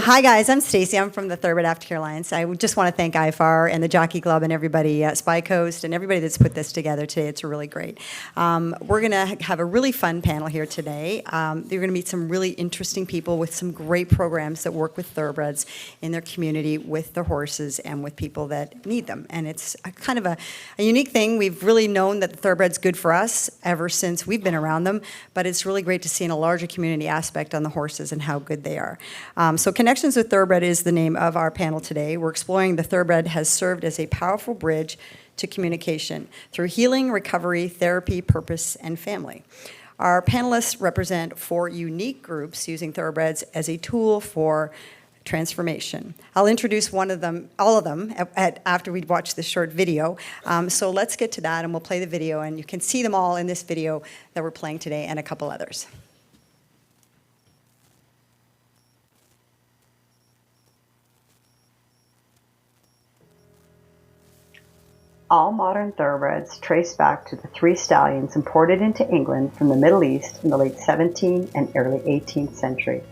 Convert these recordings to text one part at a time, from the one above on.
Hi guys, I'm Stacy. I'm from the Thoroughbred Aftercare Alliance. I just want to thank IFAR and the Jockey Club and everybody at Spy Coast and everybody that's put this together today. It's really great. We're going to have a really fun panel here today. You're going to meet some really interesting people with some great programs that work with thoroughbreds in their community with their horses and with people that need them. And it's kind of a unique thing. We've really known that the thoroughbred's good for us ever since we've been around them, but it's really great to see in a larger community aspect on the horses and how good they are. So Connections with Thoroughbred is the name of our panel today. We're exploring the thoroughbred has served as a powerful bridge to communication through healing, recovery, therapy, purpose, and family. Our panelists represent 4 unique groups using thoroughbreds as a tool for transformation. I'll introduce all of them, after we watch this short video. So let's get to that, and we'll play the video, and you can see them all in this video that we're playing today and a couple others. All modern thoroughbreds trace back to the 3 stallions imported into England from the Middle East in the late 17th and early 18th century.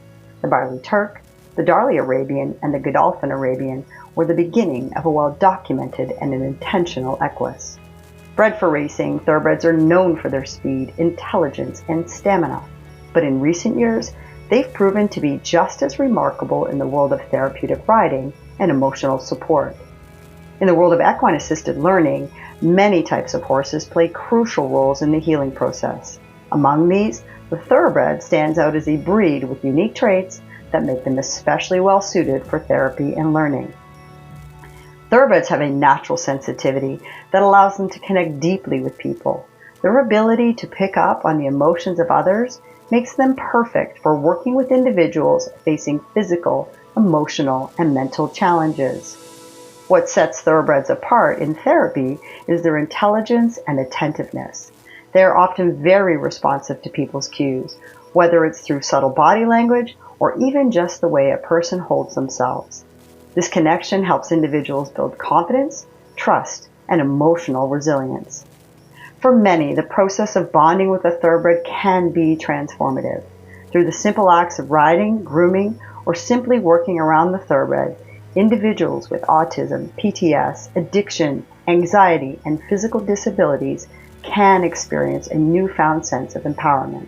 The Barley Turk, the Darley Arabian, and the Godolphin Arabian were the beginning of a well-documented and an intentional equus. Bred for racing, thoroughbreds are known for their speed, intelligence, and stamina. But in recent years, they've proven to be just as remarkable in the world of therapeutic riding and emotional support. In the world of equine-assisted learning, many types of horses play crucial roles in the healing process. Among these, the thoroughbred stands out as a breed with unique traits that make them especially well suited for therapy and learning. Thoroughbreds have a natural sensitivity that allows them to connect deeply with people. Their ability to pick up on the emotions of others makes them perfect for working with individuals facing physical, emotional, and mental challenges. What sets thoroughbreds apart in therapy is their intelligence and attentiveness. They are often very responsive to people's cues, whether it's through subtle body language or even just the way a person holds themselves. This connection helps individuals build confidence, trust, and emotional resilience. For many, the process of bonding with a thoroughbred can be transformative. Through the simple acts of riding, grooming, or simply working around the thoroughbred, individuals with autism, PTS, addiction, anxiety, and physical disabilities can experience a newfound sense of empowerment.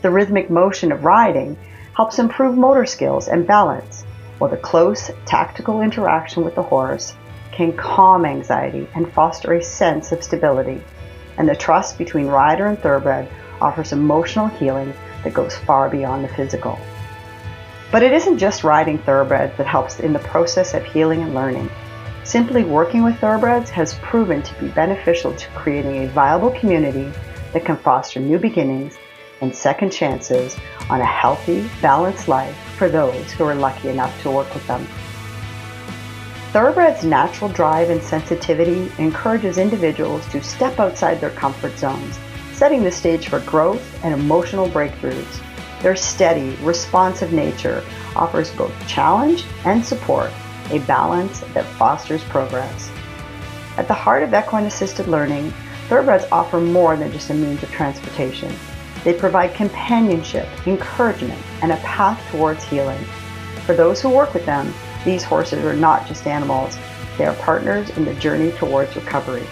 The rhythmic motion of riding helps improve motor skills and balance, while the close, tactical interaction with the horse can calm anxiety and foster a sense of stability. And the trust between rider and thoroughbred offers emotional healing that goes far beyond the physical. But it isn't just riding thoroughbreds that helps in the process of healing and learning. Simply working with thoroughbreds has proven to be beneficial to creating a viable community that can foster new beginnings and second chances on a healthy, balanced life for those who are lucky enough to work with them. Thoroughbreds' natural drive and sensitivity encourages individuals to step outside their comfort zones, setting the stage for growth and emotional breakthroughs. Their steady, responsive nature offers both challenge and support, a balance that fosters progress. At the heart of equine-assisted learning, thoroughbreds offer more than just a means of transportation. They provide companionship, encouragement, and a path towards healing. For those who work with them, these horses are not just animals, they are partners in the journey towards recovery.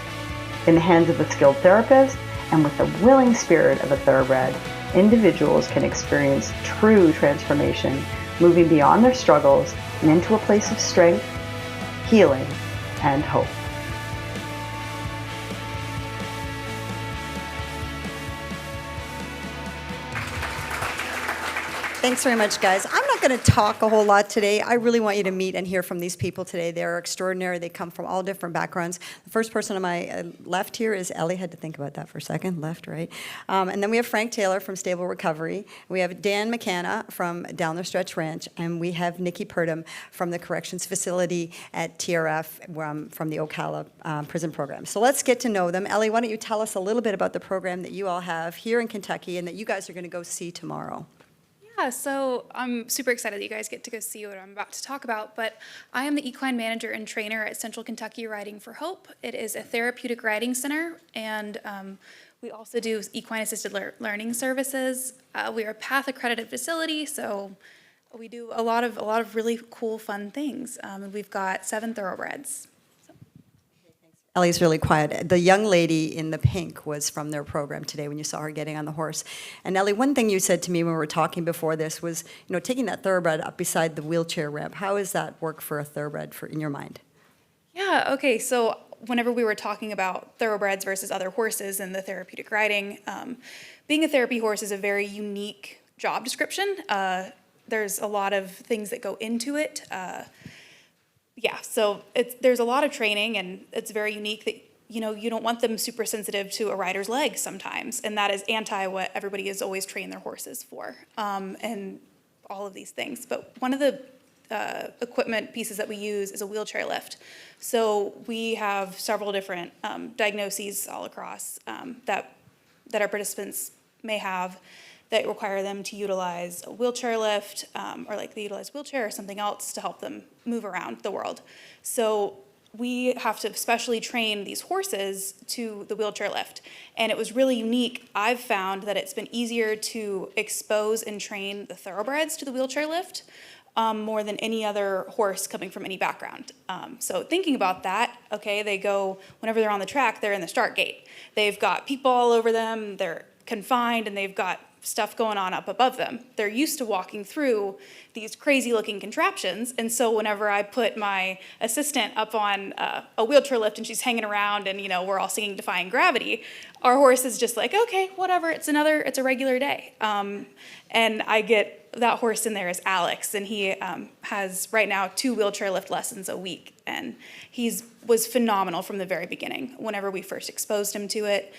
In the hands of a skilled therapist and with the willing spirit of a thoroughbred, individuals can experience true transformation, moving beyond their struggles and into a place of strength, healing, and hope. Thanks very much, guys. I'm not going to talk a whole lot today. I really want you to meet and hear from these people today. They are extraordinary. They come from all different backgrounds. The first person on my left here is Ellie. Had to think about that for a second. Left, right. And then we have Frank Taylor from Stable Recovery. We have Dan McKenna from Down the Stretch Ranch. And we have Nikki Purdom from the Corrections Facility at TRF from the Ocala prison program. So let's get to know them. Ellie, why don't you tell us a little bit about the program that you all have here in Kentucky and that you guys are going to go see tomorrow. Yeah, so I'm super excited that you guys get to go see what I'm about to talk about, but I am the equine manager and trainer at Central Kentucky Riding for Hope. It is a therapeutic riding center, and we also do equine assisted learning services. We are a PATH accredited facility, so We do a lot of really cool, fun things. And we've got 7 thoroughbreds. Ellie's really quiet. The young lady in the pink was from their program today when you saw her getting on the horse. And Ellie, one thing you said to me when we were talking before this was, taking that thoroughbred up beside the wheelchair ramp. How does that work for a thoroughbred in your mind? Yeah, okay, so whenever we were talking about thoroughbreds versus other horses and the therapeutic riding, being a therapy horse is a very unique job description. There's a lot of things that go into it. So there's a lot of training, and it's very unique that, you don't want them super sensitive to a rider's legs sometimes, and that is anti what everybody has always trained their horses for, and all of these things. But one of the equipment pieces that we use is a wheelchair lift. So we have several different diagnoses all across that our participants may have that require them to utilize a wheelchair lift, or like they utilize wheelchair or something else to help them move around the world. So we have to specially train these horses to the wheelchair lift. And it was really unique. I've found that it's been easier to expose and train the thoroughbreds to the wheelchair lift more than any other horse coming from any background. So thinking about that, okay, they go, whenever they're on the track, they're in the start gate. They've got people all over them, they're confined, and they've got stuff going on up above them. They're used to walking through these crazy looking contraptions. And so whenever I put my assistant up on a wheelchair lift and she's hanging around and, we're all singing Defying Gravity, our horse is just like, okay, whatever, it's a regular day. And I get that horse in there is Alex, and he has right now 2 wheelchair lift lessons a week. And was phenomenal from the very beginning. Whenever we first exposed him to it,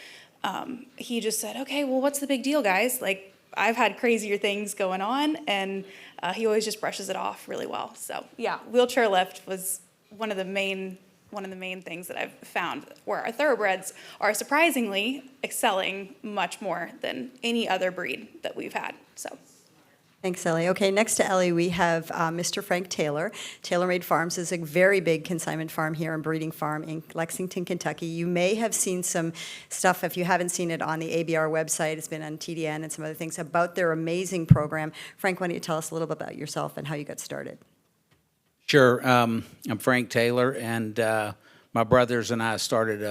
he just said, okay, well, what's the big deal, guys? Like, I've had crazier things going on, and he always just brushes it off really well. So yeah, wheelchair lift was one of the main things that I've found where our thoroughbreds are surprisingly excelling much more than any other breed that we've had. So. Thanks, Ellie. Okay, next to Ellie, we have Mr. Frank Taylor. Tailor-Made Farms is a very big consignment farm here and breeding farm in Lexington, Kentucky. You may have seen some stuff, if you haven't seen it, on the ABR website. It's been on TDN and some other things about their amazing program. Frank, why don't you tell us a little bit about yourself and how you got started? Sure. I'm Frank Taylor, and my brothers and I started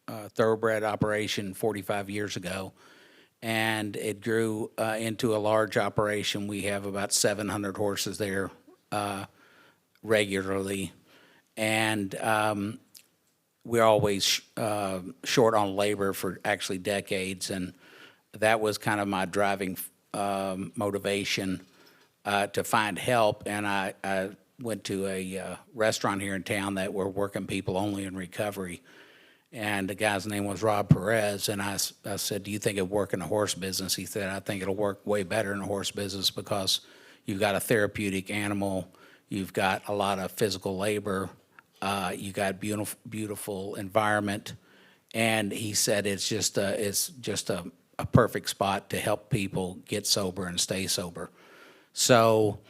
a thoroughbred operation 45 years ago. And it grew into a large operation. We have about 700 horses there regularly. And we're always short on labor for actually decades. And that was kind of my driving motivation to find help. And I went to a restaurant here in town that were working people only in recovery. And the guy's name was Rob Perez, and I said, do you think it'll work in the horse business? He said, I think it'll work way better in the horse business because you've got a therapeutic animal, you've got a lot of physical labor, you got beautiful environment, and he said it's just a perfect spot to help people get sober and stay sober. So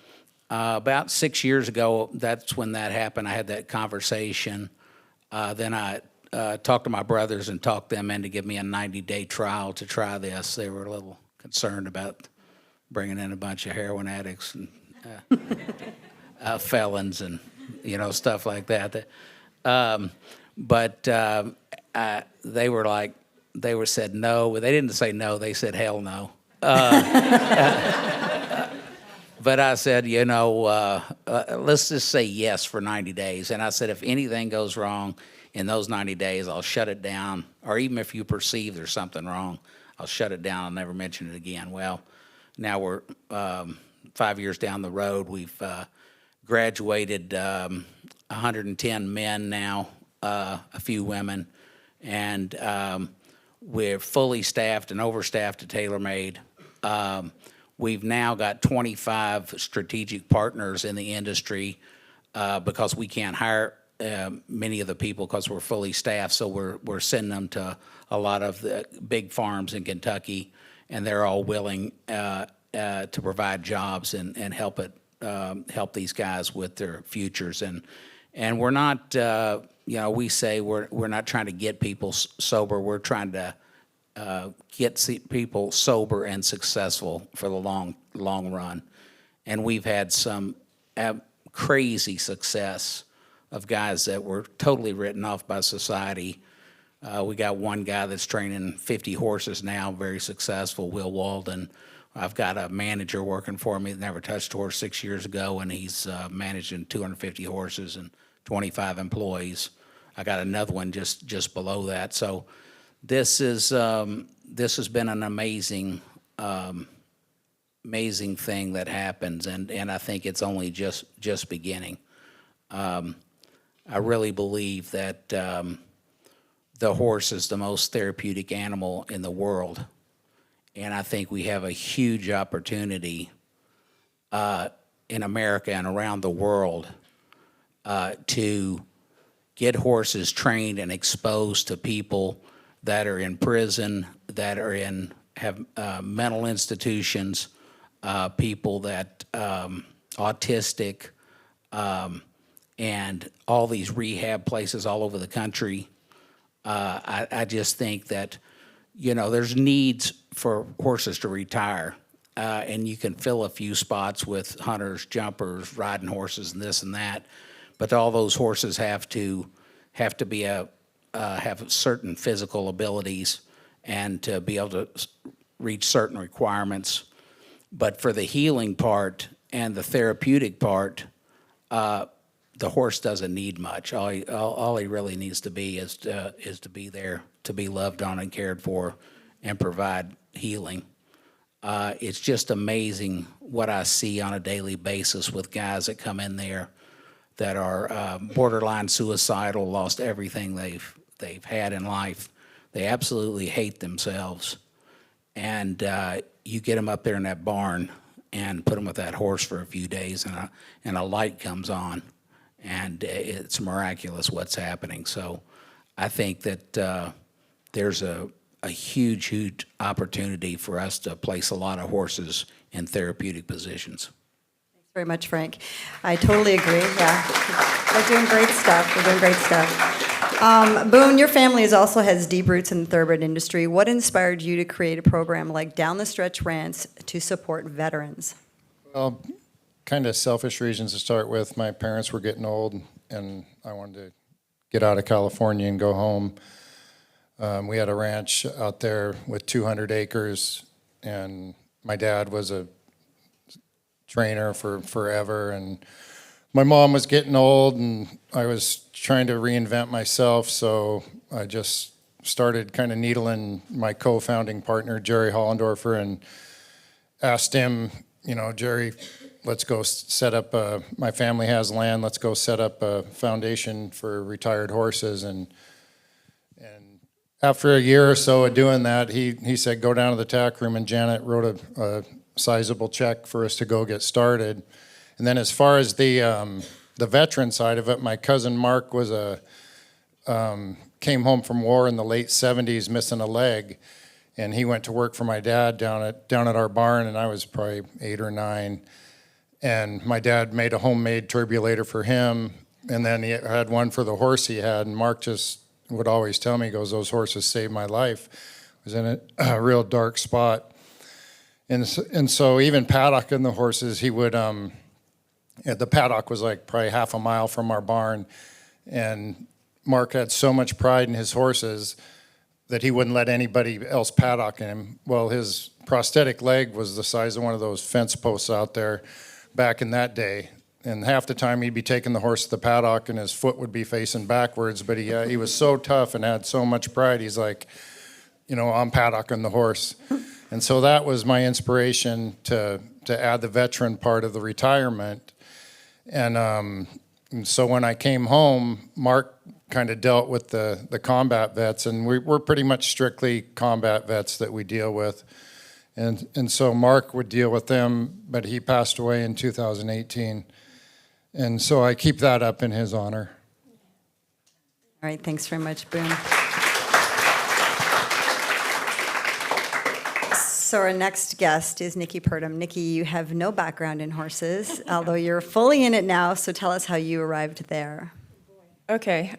about 6 years ago, that's when that happened. I had that conversation. Then I talked to my brothers and talked them in to give me a 90-day trial to try this. They were a little concerned about bringing in a bunch of heroin addicts and felons and stuff like that. But they said no. They didn't say no. They said hell no. But I said, let's just say yes for 90 days. And I said, if anything goes wrong in those 90 days, I'll shut it down. Or even if you perceive there's something wrong, I'll shut it down. I'll never mention it again. Well, now we're 5 years down the road. We've graduated 110 men now, a few women. And we're fully staffed and overstaffed at TaylorMade. We've now got 25 strategic partners in the industry because we can't hire many of the people because we're fully staffed. So we're sending them to a lot of the big farms in Kentucky, and they're all willing to provide jobs and help these guys with their futures. And we're not, we say we're not trying to get people sober. We're trying to get people sober and successful for the long run. And we've had some crazy success of guys that were totally written off by society. We got one guy that's training 50 horses now, very successful, Will Walden. I've got a manager working for me that never touched a horse 6 years ago, and he's managing 250 horses and 25 employees. I got another one just below that. So this has been an amazing thing that happens, and I think it's only just beginning. I really believe that the horse is the most therapeutic animal in the world, and I think we have a huge opportunity in America and around the world to get horses trained and exposed to people that are in prison, that are have mental institutions, people that autistic, and all these rehab places all over the country. I just think that, there's needs for horses to retire, and you can fill a few spots with hunters, jumpers, riding horses, and this and that, but all those horses have to be have certain physical abilities and to be able to reach certain requirements. But for the healing part and the therapeutic part, the horse doesn't need much. All he really needs to be is to be there, to be loved on and cared for, and provide healing. It's just amazing what I see on a daily basis with guys that come in there that are borderline suicidal, lost everything they've had in life. They absolutely hate themselves, and you get them up there in that barn and put them with that horse for a few days, and a light comes on. And it's miraculous what's happening. So I think that there's a huge opportunity for us to place a lot of horses in therapeutic positions. Thanks very much, Frank. I totally agree. Yeah, we're doing great stuff. Boone, your family also has deep roots in the thoroughbred industry. What inspired you to create a program like Down the Stretch Rants to support veterans? Well, kind of selfish reasons to start with. My parents were getting old, and I wanted to get out of California and go home. We had a ranch out there with 200 acres, and my dad was a trainer for forever, and my mom was getting old, and I was trying to reinvent myself, so I just started kind of needling my co-founding partner, Jerry Hollendorfer, and asked him, Jerry, let's go set up my family has land, let's go set up a foundation for retired horses. And after a year or so of doing that, he said, go down to the tack room, and Janet wrote a sizable check for us to go get started. And then as far as the veteran side of it, my cousin Mark was came home from war in the late 70s missing a leg, and he went to work for my dad down at our barn, and I was probably 8 or 9. And my dad made a homemade turbulator for him, and then he had one for the horse he had, and Mark just would always tell me, he goes, those horses saved my life. I was in a real dark spot. And so even paddocking the horses, he would, the paddock was like probably half a mile from our barn, and Mark had so much pride in his horses that he wouldn't let anybody else paddock him. Well, his prosthetic leg was the size of one of those fence posts out there back in that day, and half the time he'd be taking the horse to the paddock and his foot would be facing backwards, but he was so tough and had so much pride. He's like, I'm paddocking the horse. And so that was my inspiration to add the veteran part of the retirement. And so when I came home, Mark kind of dealt with the combat vets, and we're pretty much strictly combat vets that we deal with. And so Mark would deal with them, but he passed away in 2018. And so I keep that up in his honor. All right, thanks very much, Boone. So our next guest is Nikki Purdom. Nikki, you have no background in horses, although you're fully in it now, so tell us how you arrived there. Okay.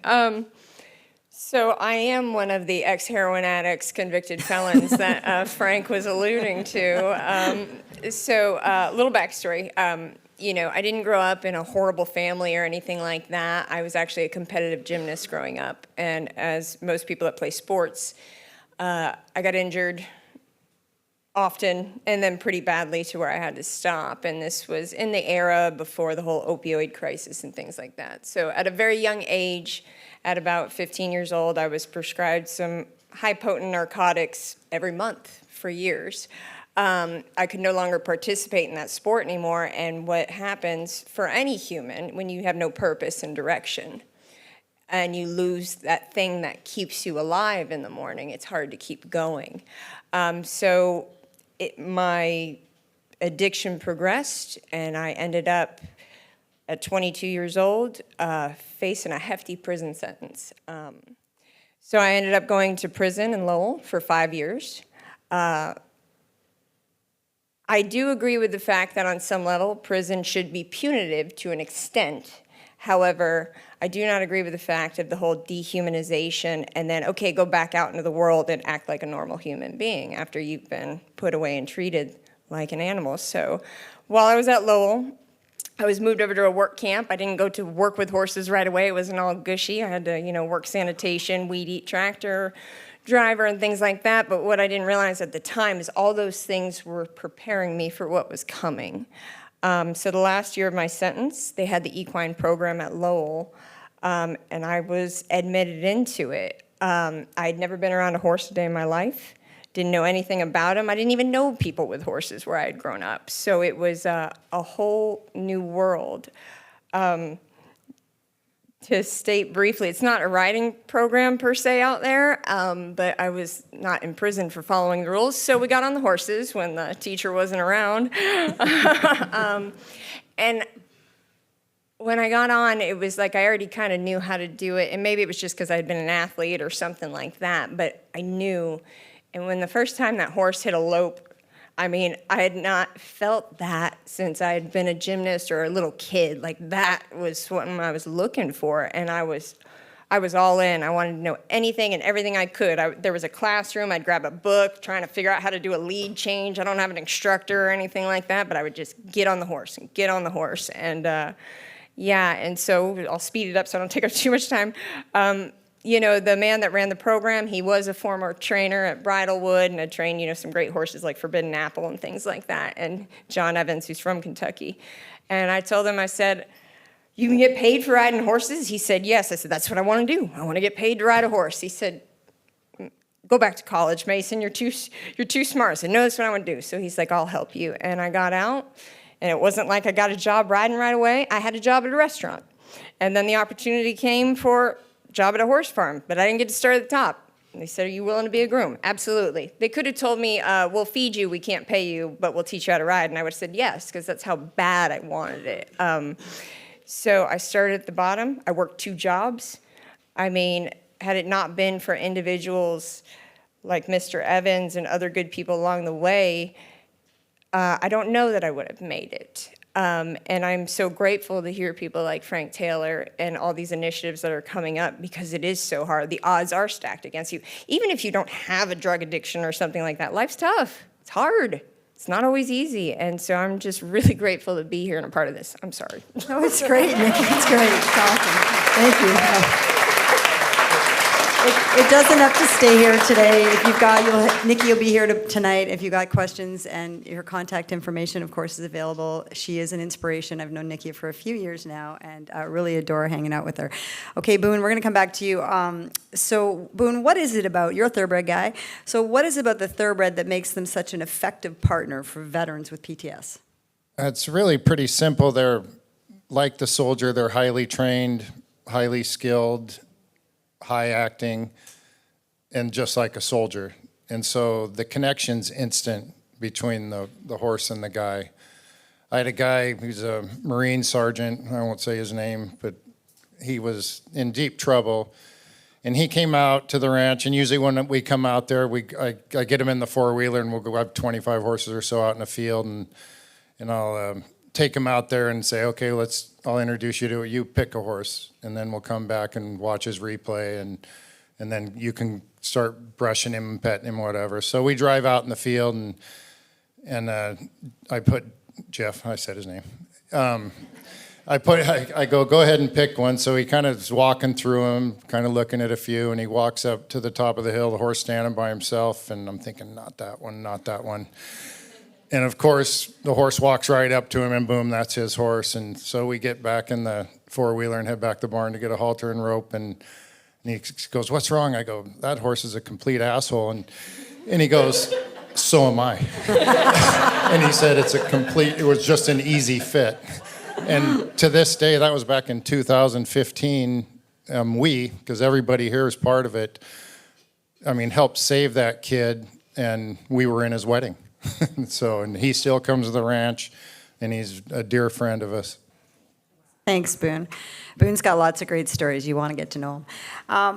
So I am one of the ex-heroin addicts, convicted felons that Frank was alluding to. Little backstory. I didn't grow up in a horrible family or anything like that. I was actually a competitive gymnast growing up. And as most people that play sports, I got injured often and then pretty badly to where I had to stop. And this was in the era before the whole opioid crisis and things like that. So at a very young age, at about 15 years old, I was prescribed some high-potent narcotics every month for years. I could no longer participate in that sport anymore, and what happens for any human when you have no purpose and direction, and you lose that thing that keeps you alive in the morning, it's hard to keep going. My addiction progressed, and I ended up at 22 years old, facing a hefty prison sentence. So I ended up going to prison in Lowell for 5 years. I do agree with the fact that on some level, prison should be punitive to an extent. However, I do not agree with the fact of the whole dehumanization and then, okay, go back out into the world and act like a normal human being after you've been put away and treated like an animal. So while I was at Lowell, I was moved over to a work camp. I didn't go to work with horses right away. It wasn't all gushy. I had to, work sanitation, weed eat tractor driver and things like that. But what I didn't realize at the time is all those things were preparing me for what was coming. So the last year of my sentence, they had the equine program at Lowell, and I was admitted into it. I'd never been around a horse a day in my life. Didn't know anything about them. I didn't even know people with horses where I had grown up. So it was a whole new world. To state briefly, it's not a riding program per se out there, but I was not in prison for following the rules. So we got on the horses when the teacher wasn't around. And when I got on, it was like I already kind of knew how to do it. And maybe it was just because I had been an athlete or something like that, but I knew. And when the first time that horse hit a lope, I mean, I had not felt that since I had been a gymnast or a little kid. Like, that was what I was looking for, and I was all in. I wanted to know anything and everything I could. There was a classroom. I'd grab a book, trying to figure out how to do a lead change. I don't have an instructor or anything like that, but I would just get on the horse and get on the horse. And, and so I'll speed it up so I don't take up too much time. The man that ran the program, he was a former trainer at Bridlewood and had trained, some great horses like Forbidden Apple and things like that, and John Evans, who's from Kentucky. And I told him, I said, you can get paid for riding horses? He said, yes. I said, that's what I want to do. I want to get paid to ride a horse. He said, go back to college, Mason. You're too smart. I said, no, that's what I want to do. So he's like, I'll help you. And I got out, and it wasn't like I got a job riding right away. I had a job at a restaurant. And then the opportunity came for job at a horse farm, but I didn't get to start at the top. And they said, are you willing to be a groom? Absolutely. They could have told me, we'll feed you, we can't pay you, but we'll teach you how to ride. And I would have said yes, because that's how bad I wanted it. So I started at the bottom. I worked 2 jobs. I mean, had it not been for individuals like Mr. Evans and other good people along the way, I don't know that I would have made it. And I'm so grateful to hear people like Frank Taylor and all these initiatives that are coming up, because it is so hard. The odds are stacked against you. Even if you don't have a drug addiction or something like that, life's tough. It's hard. It's not always easy. And so I'm just really grateful to be here and a part of this. I'm sorry. Oh, it's great, Nikki. It's great. It's awesome. Thank you. It doesn't have to stay here today. If you've got, Nikki will be here tonight. If you've got questions, and her contact information, of course, is available. She is an inspiration. I've known Nikki for a few years now, and really adore hanging out with her. Okay, Boone, we're going to come back to you. So, Boone, what is it about, you're a thoroughbred guy, so what is it about the thoroughbred that makes them such an effective partner for veterans with PTS? It's really pretty simple. They're like the soldier. They're highly trained, highly skilled, high acting, and just like a soldier. And so the connection's instant between the horse and the guy. I had a guy who's a Marine sergeant, I won't say his name, but he was in deep trouble. And he came out to the ranch, and usually when we come out there, I get him in the four-wheeler, and we'll go have 25 horses or so out in the field, and I'll take him out there and say, okay, I'll introduce you to it. You pick a horse, and then we'll come back and watch his replay, and and then you can start brushing him and petting him, whatever. So we drive out in the field, and I put Jeff, I said his name. I go ahead and pick one. So he kind of is walking through them, kind of looking at a few, and he walks up to the top of the hill, the horse standing by himself, and I'm thinking, not that one, not that one. And of course, the horse walks right up to him, and boom, that's his horse. And so we get back in the four-wheeler and head back to the barn to get a halter and rope, and he goes, "What's wrong?" I go, "That horse is a complete asshole." And he goes, "So am I." And he said it was just an easy fit. And to this day, that was back in 2015, because everybody here is part of it, helped save that kid, and we were in his wedding. And he still comes to the ranch, and he's a dear friend of us. Thanks, Boone. Boone's got lots of great stories. You want to get to know him.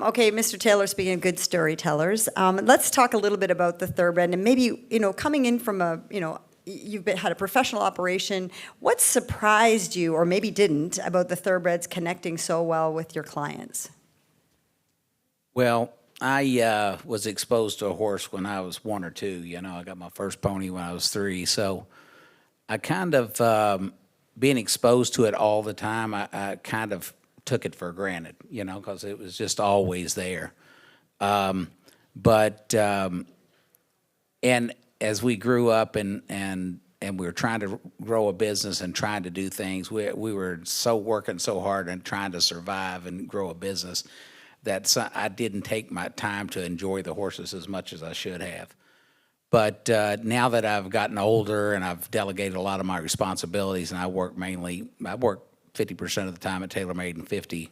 Okay, Mr. Taylor, speaking of good storytellers, let's talk a little bit about the Thoroughbred, and maybe, coming in from you've had a professional operation. What surprised you, or maybe didn't, about the Thoroughbreds connecting so well with your clients? Well, I was exposed to a horse when I was 1 or 2. I got my first pony when I was 3. So I kind of, being exposed to it all the time, I kind of took it for granted, because it was just always there. And as we grew up and we were trying to grow a business and trying to do things, we were working so hard and trying to survive and grow a business that I didn't take my time to enjoy the horses as much as I should have. But now that I've gotten older and I've delegated a lot of my responsibilities, and I work 50% of the time at TaylorMade and 50%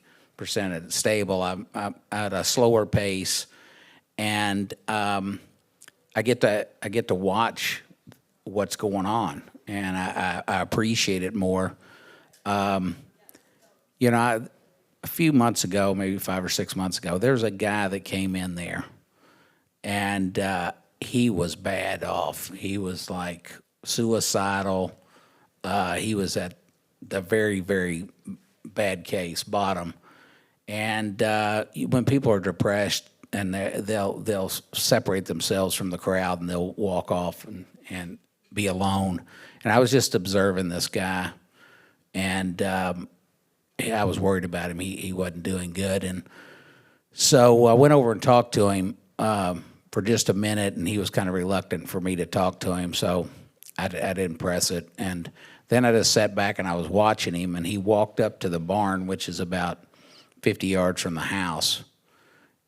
at the stable, I'm at a slower pace, and I get to watch what's going on, and I appreciate it more. A few months ago, maybe 5 or 6 months ago, there was a guy that came in there, and he was bad off. He was like suicidal. He was at the very, very bad case, bottom. And when people are depressed, and they'll separate themselves from the crowd, and they'll walk off and be alone. And I was just observing this guy, and I was worried about him. He wasn't doing good. And so I went over and talked to him for just a minute, and he was kind of reluctant for me to talk to him, so I didn't press it. And then I just sat back and I was watching him, and he walked up to the barn, which is about 50 yards from the house.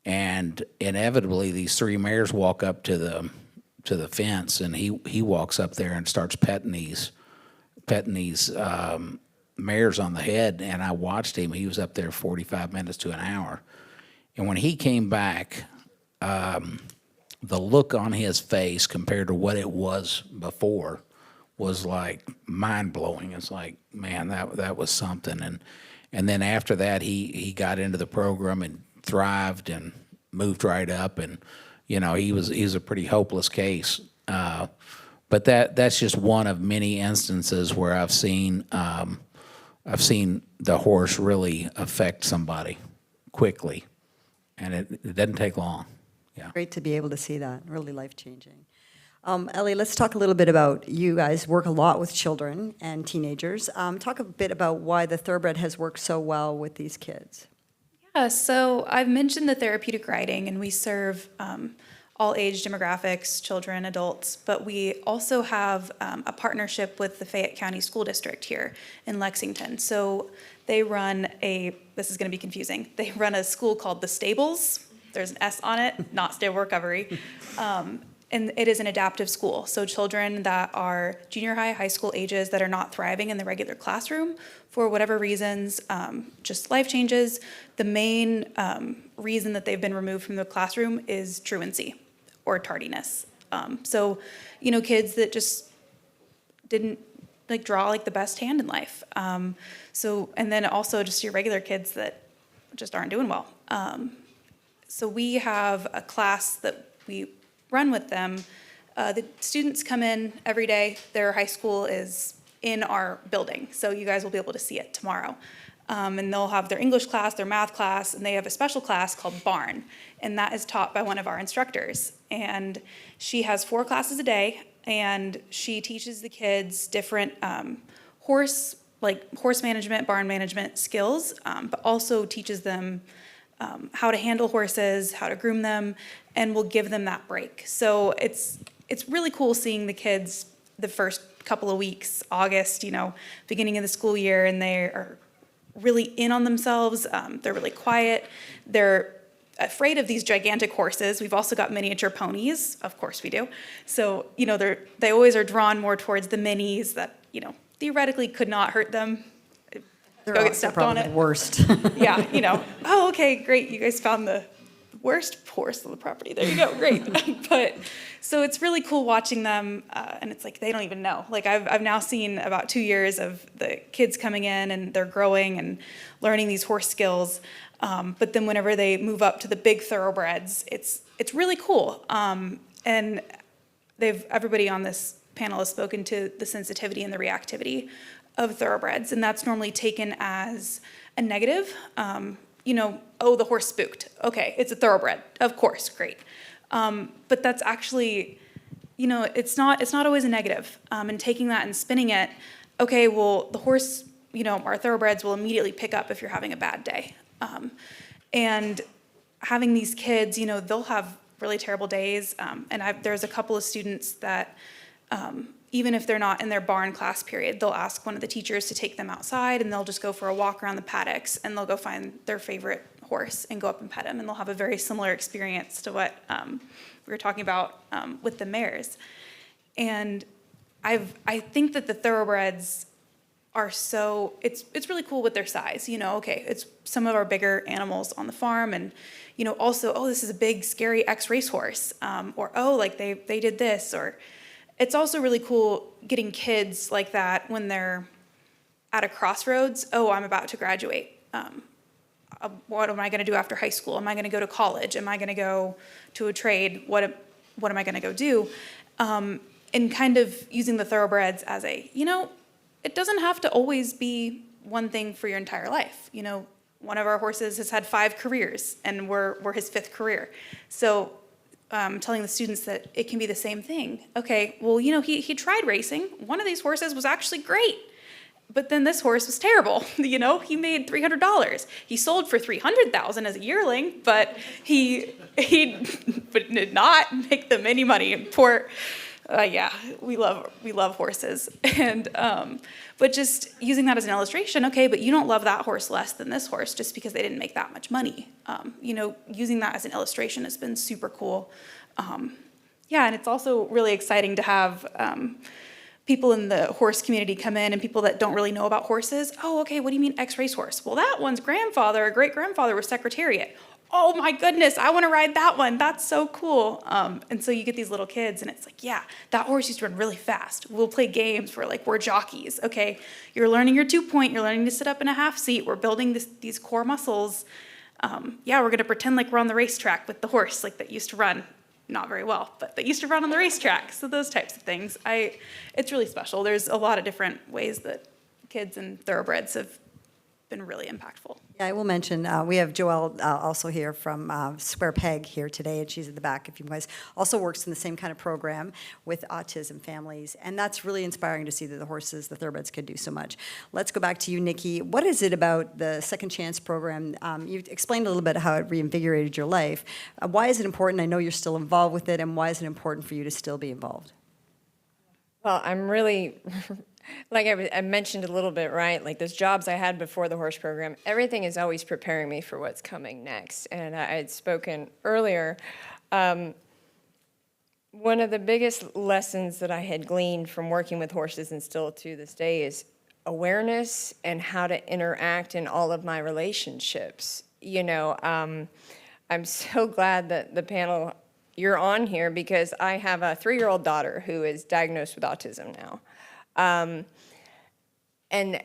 And inevitably, these 3 mares walk up to the fence, and he walks up there and starts petting these mares on the head. And I watched him. He was up there 45 minutes to an hour. And when he came back, the look on his face compared to what it was before was like mind-blowing. It's like, man, that was something. And then after that, he got into the program and thrived and moved right up. And he was a pretty hopeless case. But that's just one of many instances where I've seen the horse really affect somebody quickly, and it doesn't take long. Yeah. Great to be able to see that. Really life-changing. Ellie, let's talk a little bit about, you guys work a lot with children and teenagers. Talk a bit about why the Thoroughbred has worked so well with these kids. Yeah, so I've mentioned the therapeutic riding, and we serve all age demographics, children, adults, but we also have a partnership with the Fayette County School District here in Lexington. So they run this is going to be confusing, they run a school called The Stables. There's an S on it, not stable recovery. And it is an adaptive school. So children that are junior high school ages that are not thriving in the regular classroom for whatever reasons, just life changes. The main reason that they've been removed from the classroom is truancy or tardiness. So, kids that just didn't draw the best hand in life. And then also just your regular kids that just aren't doing well. So we have a class that we run with them. The students come in every day. Their high school is in our building, so you guys will be able to see it tomorrow. And they'll have their English class, their math class, and they have a special class called Barn. And that is taught by one of our instructors. And she has 4 classes a day, and she teaches the kids different horse management, barn management skills, but also teaches them how to handle horses, how to groom them, and will give them that break. So it's really cool seeing the kids the first couple of weeks, August, beginning of the school year, and they are really in on themselves. They're really quiet. They're afraid of these gigantic horses. We've also got miniature ponies. Of course we do. So, they always are drawn more towards the minis that, theoretically could not hurt them. They're Go get also stepped on probably it. the worst. Yeah, oh, okay, great. You guys found the worst horse on the property. There you go, great. But so it's really cool watching them, and it's like they don't even know. Like I've now seen about 2 years of the kids coming in and they're growing and learning these horse skills. But then whenever they move up to the big thoroughbreds, it's really cool. And everybody on this panel has spoken to the sensitivity and the reactivity of thoroughbreds, and that's normally taken as a negative. Oh, the horse spooked. Okay, it's a thoroughbred. Of course, great. But that's actually, it's not always a negative. And taking that and spinning it, okay, well, the horse, our thoroughbreds will immediately pick up if you're having a bad day. And having these kids, they'll have really terrible days. And there's a couple of students that, even if they're not in their barn class period, they'll ask one of the teachers to take them outside, and they'll just go for a walk around the paddocks, and they'll go find their favorite horse and go up and pet him, and they'll have a very similar experience to what we were talking about with the mares. And I think that the thoroughbreds are it's really cool with their size. Okay, it's some of our bigger animals on the farm, and also, oh, this is a big scary ex-racehorse, or oh, like they did this, or it's also really cool getting kids like that when they're at a crossroads. Oh, I'm about to graduate. What am I going to do after high school? Am I going to go to college? Am I going to go to a trade? What am I going to go do? And kind of using the thoroughbreds as it doesn't have to always be one thing for your entire life. One of our horses has had 5 careers, and we're his 5th career. So telling the students that it can be the same thing. Okay, well, he tried racing. One of these horses was actually great, but then this horse was terrible. He made $300. He sold for $300,000 as a yearling, but he did not make them any money. We love horses, and but just using that as an illustration. Okay, but you don't love that horse less than this horse just because they didn't make that much money. Using that as an illustration has been super cool. And it's also really exciting to have people in the horse community come in and people that don't really know about horses. Oh, okay, what do you mean ex-racehorse? Well, that one's grandfather or great-grandfather was Secretariat. Oh my goodness, I want to ride that one. That's so cool. And so you get these little kids and it's like, yeah, that horse used to run really fast. We'll play games where we're jockeys. Okay, you're learning your 2-point, you're learning to sit up in a half seat. We're building these core muscles. We're going to pretend like we're on the racetrack with the horse that used to run. Not very well, but they used to run on the racetrack. So those types of things. It's really special. There's a lot of different ways that kids and thoroughbreds have been really impactful. Yeah, I will mention, we have Joelle also here from Square Peg here today, and she's at the back if you guys, also works in the same kind of program with autism families, and that's really inspiring to see that the thoroughbreds could do so much. Let's go back to you, Nikki. What is it about the Second Chance program? You explained a little bit how it reinvigorated your life. Why is it important? I know you're still involved with it, and why is it important for you to still be involved? Well, I'm really, like I mentioned a little bit, right? Those jobs I had before the horse program, everything is always preparing me for what's coming next. And I had spoken earlier, one of the biggest lessons that I had gleaned from working with horses and still to this day is awareness and how to interact in all of my relationships. I'm so glad that the panel you're on here because I have a 3-year-old daughter who is diagnosed with autism now. And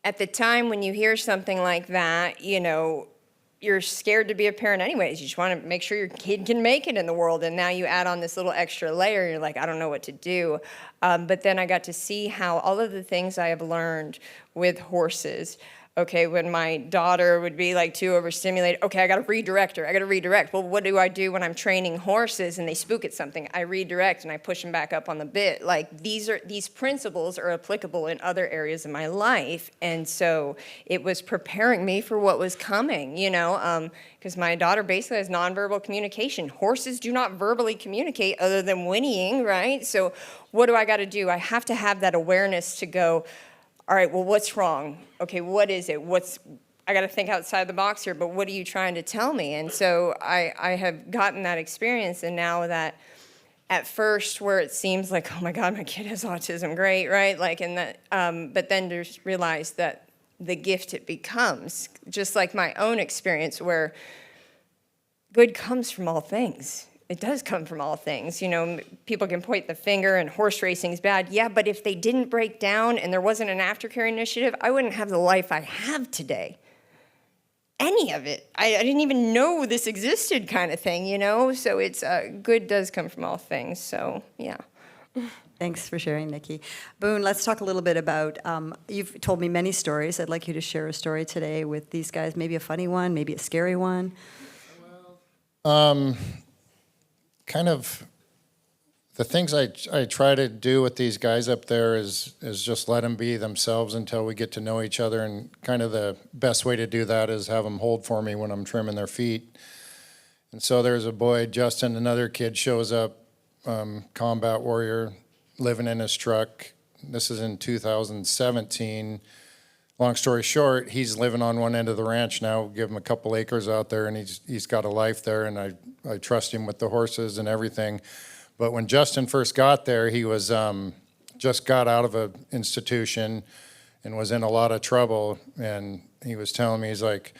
at the time when you hear something like that, you're scared to be a parent anyways. You just want to make sure your kid can make it in the world. And now you add on this little extra layer. You're like, I don't know what to do. But then I got to see how all of the things I have learned with horses Okay, when my daughter would be like too overstimulated, okay, I gotta redirect her, I gotta redirect. Well, what do I do when I'm training horses and they spook at something? I redirect and I push them back up on the bit. Like these principles are applicable in other areas of my life. And so it was preparing me for what was coming, you know, because my daughter basically has nonverbal communication. Horses do not verbally communicate other than whinnying, right? So what do I gotta do? I have to have that awareness to go, all right, well, what's wrong? Okay, what is it? I got to think outside the box here, but what are you trying to tell me? And so I have gotten that experience, and now that at first where it seems like, oh my God, my kid has autism, great, right? Like, and that, but then to realize that the gift it becomes, just like my own experience where good comes from all things. It does come from all things. You know, people can point the finger and horse racing is bad. Yeah, but if they didn't break down and there wasn't an aftercare initiative, I wouldn't have the life I have today. Any of it. I didn't even know this existed kind of thing, you know? So it's good does come from all things. So, yeah. Thanks for sharing, Nikki. Boone, let's talk a little bit about, you've told me many stories. I'd like you to share a story today with these guys, maybe a funny one, maybe a scary one. Kind of the things I try to do with these guys up there is just let them be themselves until we get to know each other. And kind of the best way to do that is have them hold for me when I'm trimming their feet. And so there's a boy, Justin, another kid shows up, combat warrior, living in his truck. This is in 2017. Long story short, he's living on one end of the ranch now. Give him a couple acres out there, and he's got a life there, and I trust him with the horses and everything. But when Justin first got there, he was just got out of an institution and was in a lot of trouble. And he was telling me, he's like,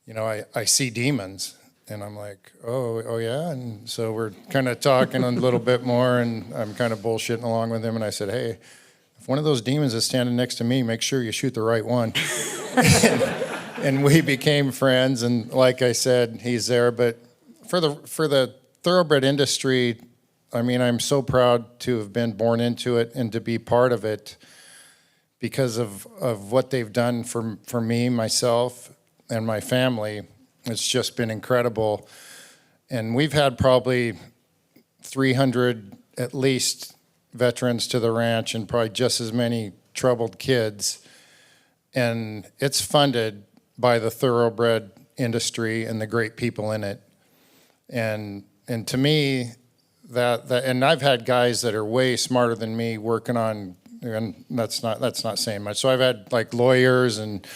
you know, I see demons. And I'm like, oh yeah? And so we're kind of talking a little bit more, and I'm kind of bullshitting along with him. And I said, hey, if one of those demons is standing next to me, make sure you shoot the right one. and we became friends, and like I said, he's there. But for the thoroughbred industry, I mean, I'm so proud to have been born into it and to be part of it because of what they've done for me, myself, and my family. It's just been incredible. And we've had probably 300 at least veterans to the ranch and probably just as many troubled kids. And it's funded by the thoroughbred industry and the great people in it. And to me, and I've had guys that are way smarter than me working on, and that's not saying much. So I've had like lawyers and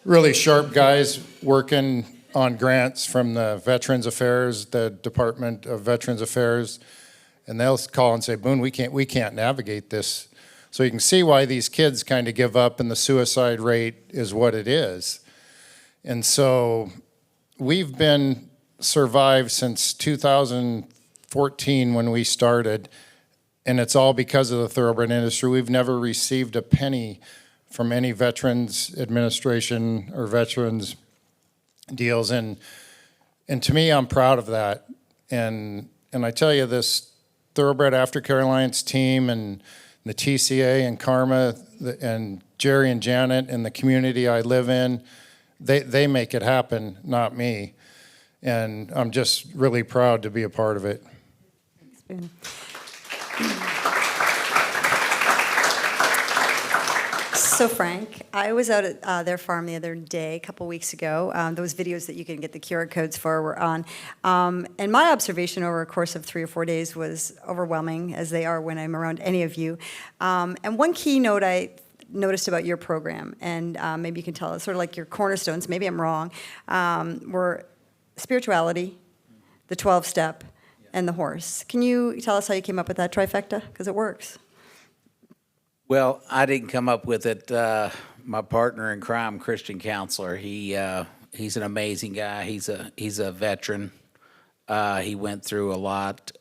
really sharp guys working on grants from the Veterans Affairs, the Department of Veterans Affairs. And they'll call and say, Boone, we can't navigate this. So you can see why these kids kind of give up, and the suicide rate is what it is. And so we've been survived since 2014 when we started, and it's all because of the thoroughbred industry. We've never received a penny from any Veterans Administration or veterans deals, and to me, I'm proud of that. And I tell you, this Thoroughbred Aftercare Alliance team and the TCA and Karma and Jerry and Janet and the community I live in, they make it happen, not me. And I'm just really proud to be a part of it. So Frank, I was out at their farm the other day, a couple weeks ago. Those videos that you can get the QR codes for were on. And my observation over a course of 3 or 4 days was overwhelming, as they are when I'm around any of you. And one keynote I noticed about your program, and maybe you can tell us, sort of like your cornerstones, maybe I'm wrong, were spirituality, the 12-step, and the horse. Can you tell us how you came up with that trifecta? Because it works. Well, I didn't come up with it. My partner in crime, Christian counselor, he's an amazing guy. He's a veteran. He went through a lot.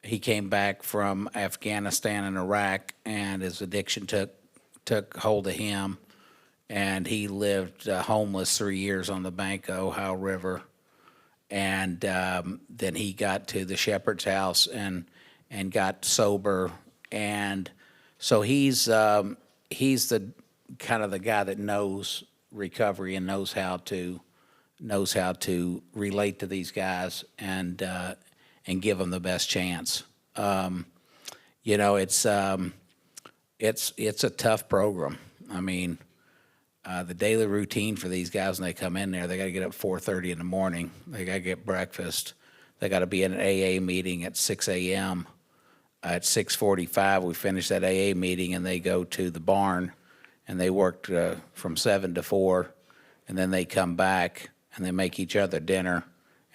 He came back from Afghanistan and Iraq, and his addiction took hold of him, and he lived homeless 3 years on the bank of Ohio River, and then he got to the Shepherd's House and got sober, and so he's the kind of the guy that knows recovery and knows how to relate to these guys and give them the best chance. You know, it's a tough program. I mean, the daily routine for these guys when they come in there, they got to get up 4:30 in the morning. They got to get breakfast. They got to be in an AA meeting at 6 a.m. At 6:45, we finish that AA meeting, and they go to the barn, and they work from 7 to 4, and then they come back, and they make each other dinner,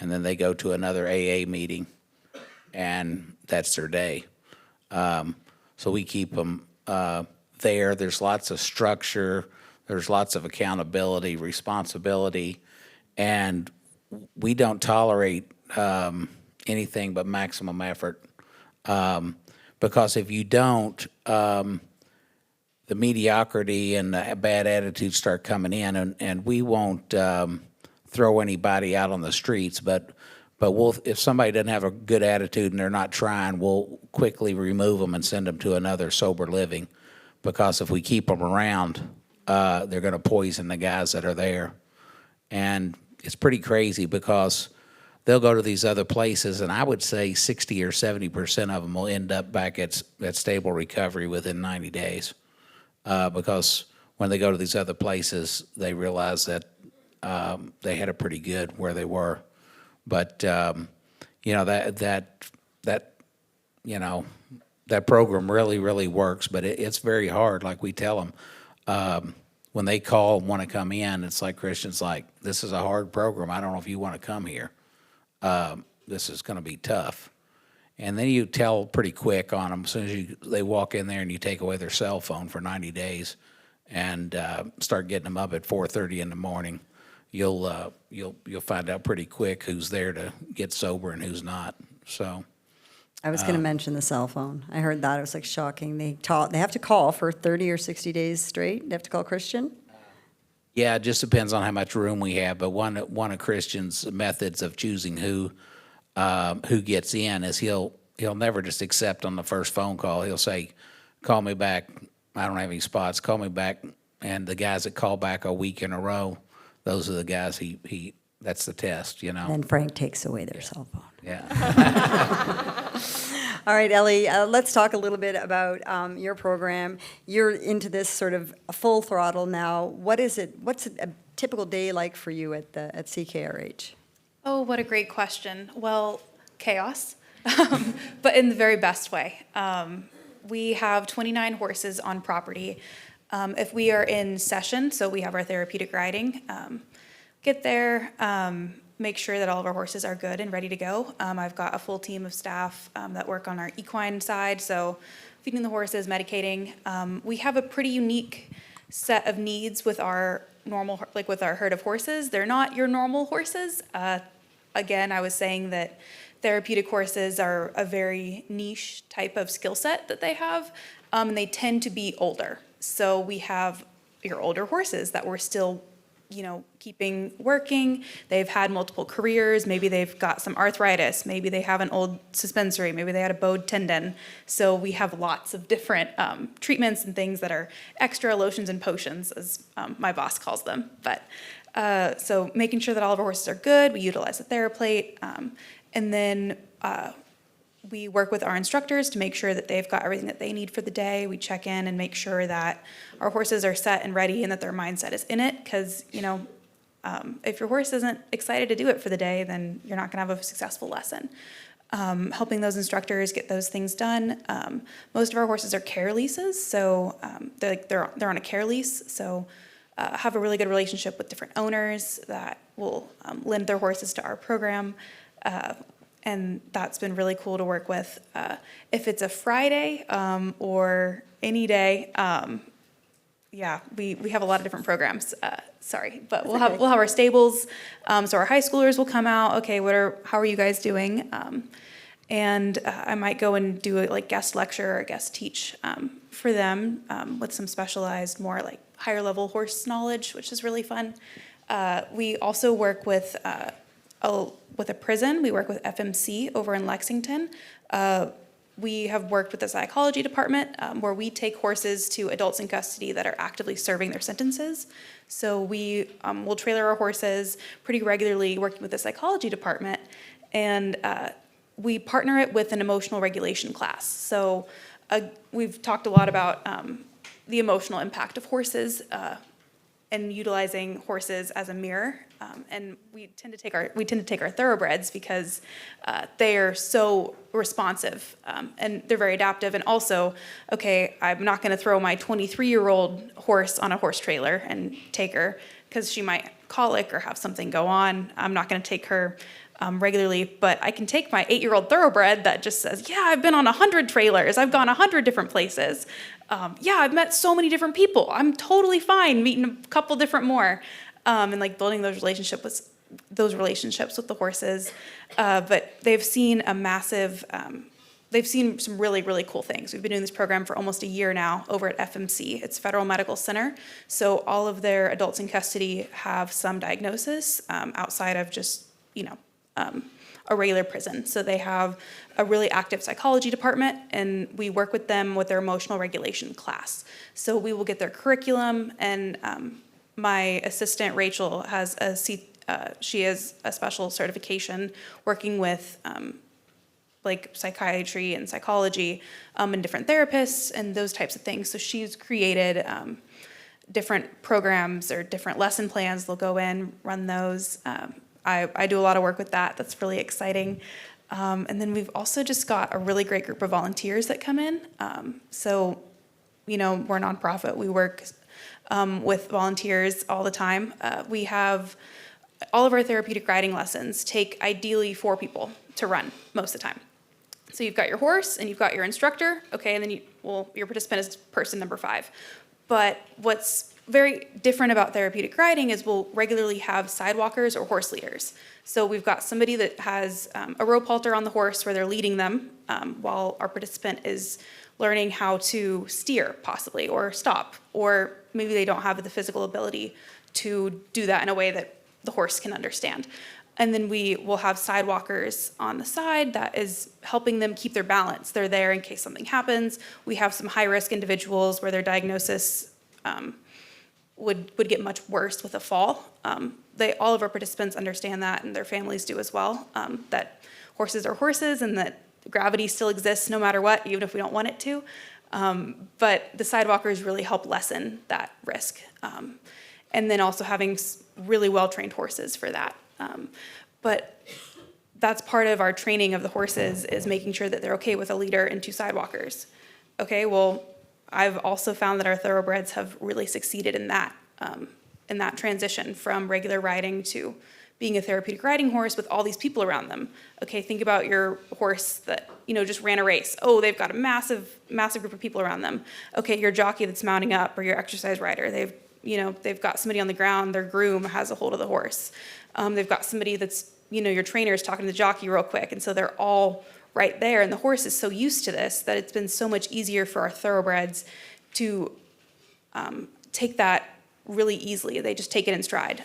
and then they go to another AA meeting, and that's their day. So we keep them there. There's lots of structure. There's lots of accountability, responsibility, and we don't tolerate anything but maximum effort. Because if you don't, the mediocrity and the bad attitudes start coming in, and we won't throw anybody out on the streets, but if somebody doesn't have a good attitude and they're not trying, we'll quickly remove them and send them to another sober living, because if we keep them around, they're going to poison the guys that are there. And it's pretty crazy because they'll go to these other places, and I would say 60 or 70% of them will end up back at stable recovery within 90 days. Because when they go to these other places, they realize that they had it pretty good where they were. But you know, that program really, really works, but it's very hard. Like we tell them, when they call and want to come in, it's like Christians like, this is a hard program. I don't know if you want to come here. This is going to be tough. And then you tell pretty quick on them as soon as they walk in there, and you take away their cell phone for 90 days and start getting them up at 4:30 in the morning. You'll find out pretty quick who's there to get sober and who's not. So I was going to mention the cell phone. I heard that. It was like shocking. They have to call for 30 or 60 days straight. They have to call Christian. yeah, it just depends on how much room we have. But one of Christian's methods of choosing who gets in is he'll never just accept on the first phone call. He'll say, "Call me back. I don't have any spots. Call me back." And the guys that call back a week in a row, those are the guys he that's the test, you know. And Frank takes away their cell phone. Yeah. All right, Ellie, let's talk a little bit about your program. You're into this sort of full throttle now. What's a typical day like for you at CKRH? Oh, what a great question. Well, chaos, but in the very best way. We have 29 horses on property. If we are in session, so we have our therapeutic riding, get there, make sure that all of our horses are good and ready to go. I've got a full team of staff that work on our equine side, so feeding the horses, medicating. We have a pretty unique set of needs with our with our herd of horses. They're not your normal horses. Again, I was saying that therapeutic horses are a very niche type of skill set that they have, and they tend to be older. So we have your older horses that we're still, keeping working. They've had multiple careers. Maybe they've got some arthritis. Maybe they have an old suspensory. Maybe they had a bowed tendon. So we have lots of different treatments and things that are extra lotions and potions, as my boss calls them. But so making sure that all of our horses are good. We utilize the TheraPlate. And then we work with our instructors to make sure that they've got everything that they need for the day. We check in and make sure that our horses are set and ready and that their mindset is in it. Because, if your horse isn't excited to do it for the day, then you're not going to have a successful lesson. Helping those instructors get those things done. Most of our horses are care leases, so they're on a care lease. So have a really good relationship with different owners that will lend their horses to our program. And that's been really cool to work with. If it's a Friday or any day, we have a lot of different programs. But we'll have our stables. So our high schoolers will come out. Okay, how are you guys doing? And I might go and do a guest lecture or guest teach for them with some specialized, more higher level horse knowledge, which is really fun. We also work with a prison. We work with FMC over in Lexington. we have worked with the psychology department where we take horses to adults in custody that are actively serving their sentences. So we will trailer our horses pretty regularly, working with the psychology department, and we partner it with an emotional regulation class. So we've talked a lot about the emotional impact of horses and utilizing horses as a mirror. And we tend to take our thoroughbreds because they are so responsive and they're very adaptive. And also, okay, I'm not going to throw my 23-year-old horse on a horse trailer and take her because she might colic or have something go on. I'm not going to take her regularly, but I can take my 8-year-old thoroughbred that just says, yeah, I've been on 100 trailers. I've gone 100 different places. Yeah, I've met so many different people. I'm totally fine meeting a couple different more. And like building those relationships with the horses. But they've seen they've seen some really, really cool things. We've been doing this program for almost a year now over at FMC. It's Federal Medical Center. So all of their adults in custody have some diagnosis outside of just, a regular prison. So they have a really active psychology department, and we work with them with their emotional regulation class. So we will get their curriculum, and my assistant, Rachel, she has a special certification working with like psychiatry and psychology and different therapists and those types of things. So she's created different programs or different lesson plans. They'll go in, run those. I do a lot of work with that. That's really exciting. And then we've also just got a really great group of volunteers that come in. So, we're a nonprofit. We work with volunteers all the time. We have all of our therapeutic riding lessons take ideally 4 people to run most of the time. So you've got your horse and you've got your instructor, okay, and then your participant is person number 5. But what's very different about therapeutic riding is we'll regularly have sidewalkers or horse leaders. So we've got somebody that has a rope halter on the horse where they're leading them while our participant is learning how to steer possibly or stop, or maybe they don't have the physical ability to do that in a way that the horse can understand. And then we will have sidewalkers on the side that is helping them keep their balance. They're there in case something happens. We have some high-risk individuals where their diagnosis would get much worse with a fall. All of our participants understand that, and their families do as well, that horses are horses and that gravity still exists no matter what, even if we don't want it to. But the sidewalkers really help lessen that risk. And then also having really well-trained horses for that. But that's part of our training of the horses, is making sure that they're okay with a leader and 2 sidewalkers. Okay, well, I've also found that our thoroughbreds have really succeeded in that transition from regular riding to being a therapeutic riding horse with all these people around them. Okay, think about your horse that, just ran a race. Oh, they've got a massive, massive group of people around them. Okay, your jockey that's mounting up, or your exercise rider, they've got somebody on the ground, their groom has a hold of the horse. They've got somebody that's, your trainer is talking to the jockey real quick, and so they're all right there. And the horse is so used to this that it's been so much easier for our thoroughbreds to take that really easily. They just take it in stride.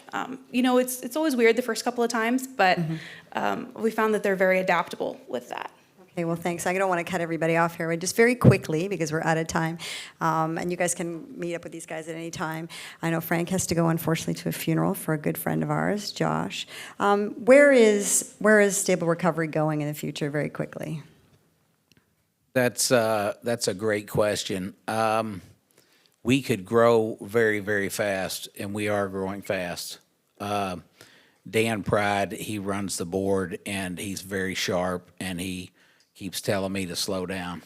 It's always weird the first couple of times, but we found that they're very adaptable with that. Okay, well, thanks. I don't want to cut everybody off here. Just very quickly, because we're out of time, and you guys can meet up with these guys at any time. I know Frank has to go, unfortunately, to a funeral for a good friend of ours, Josh. Where is Stable Recovery going in the future, very quickly? That's a great question. We could grow very, very fast, and we are growing fast. Dan Pride, he runs the board, and he's very sharp, and he keeps telling me to slow down.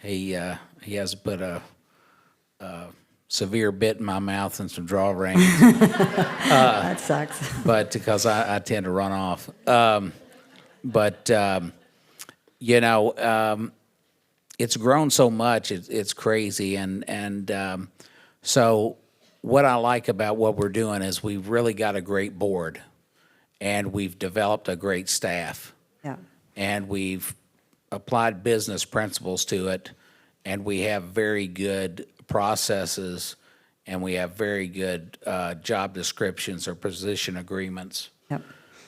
He has put a severe bit in my mouth and some draw reins. That sucks. But because I tend to run off. It's grown so much, it's crazy. And so what I like about what we're doing is we've really got a great board, and we've developed a great staff. Yeah. And we've applied business principles to it, and we have very good processes, and we have very good job descriptions or position agreements. Yep.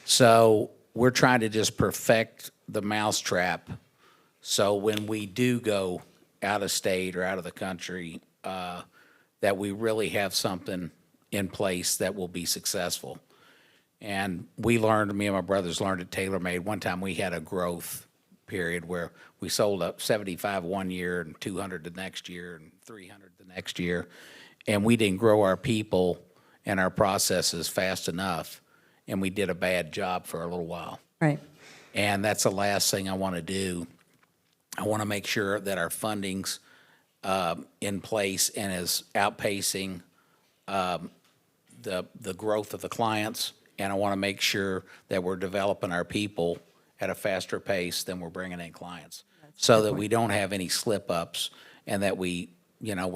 So we're trying to just perfect the mousetrap So when we do go out of state or out of the country, that we really have something in place that will be successful. And we learned, me and my brothers learned at TaylorMade, one time we had a growth period where we sold up 75 one year and 200 the next year and 300 the next year. And we didn't grow our people and our processes fast enough, and we did a bad job for a little while. Right. And that's the last thing I want to do. I want to make sure that our funding's in place and is outpacing the growth of the clients. And I want to make sure that we're developing our people at a faster pace than we're bringing in clients, so that we don't have any slip-ups, and that we're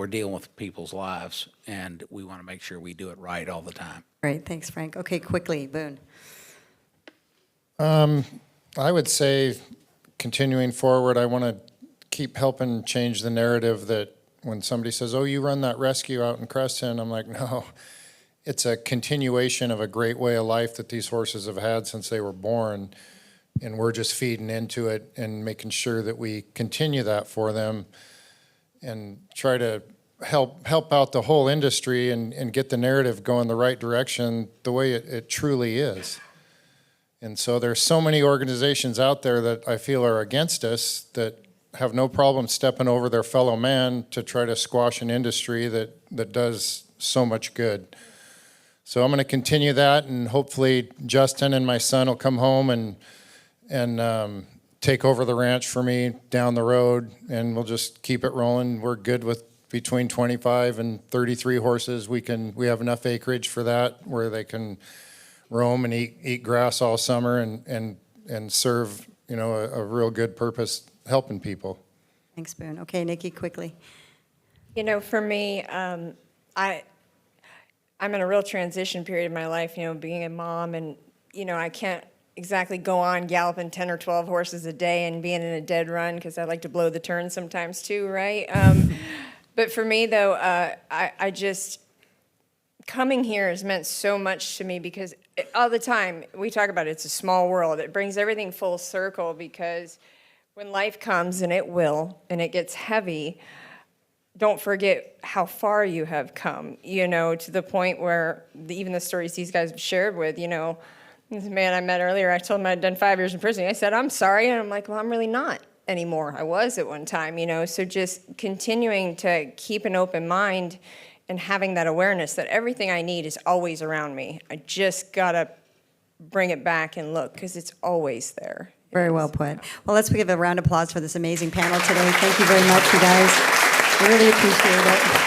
dealing with people's lives, and we want to make sure we do it right all the time. Great, thanks, Frank. Okay, quickly, Boone. I would say, continuing forward, I want to keep helping change the narrative that when somebody says, oh, you run that rescue out in Creston, I'm like, no. It's a continuation of a great way of life that these horses have had since they were born, and we're just feeding into it and making sure that we continue that for them and try to help out the whole industry and get the narrative going the right direction the way it truly is. And so there's so many organizations out there that I feel are against us that have no problem stepping over their fellow man to try to squash an industry that does so much good. So I'm going to continue that, and hopefully Justin and my son will come home and take over the ranch for me down the road, and we'll just keep it rolling. We're good with between 25 and 33 horses. We have enough acreage for that where they can roam and eat grass all summer and serve a real good purpose helping people. Thanks, Boone. Okay, Nikki, quickly. For me, I'm in a real transition period in my life, being a mom, and, I can't exactly go on galloping 10 or 12 horses a day and being in a dead run, because I like to blow the turn sometimes too, right? But for me, though, I just, coming here has meant so much to me, because all the time we talk about it's a small world. It brings everything full circle, because when life comes, and it will, and it gets heavy, don't forget how far you have come, to the point where even the stories these guys have shared with, this man I met earlier, I told him I'd done 5 years in prison. I said, I'm sorry. And I'm like, well, I'm really not anymore. I was at one time, So just continuing to keep an open mind and having that awareness that everything I need is always around me. I just got to bring it back and look, because it's always there. Very well put. Well, let's give a round of applause for this amazing panel today. Thank you very much, you guys. Really appreciate it.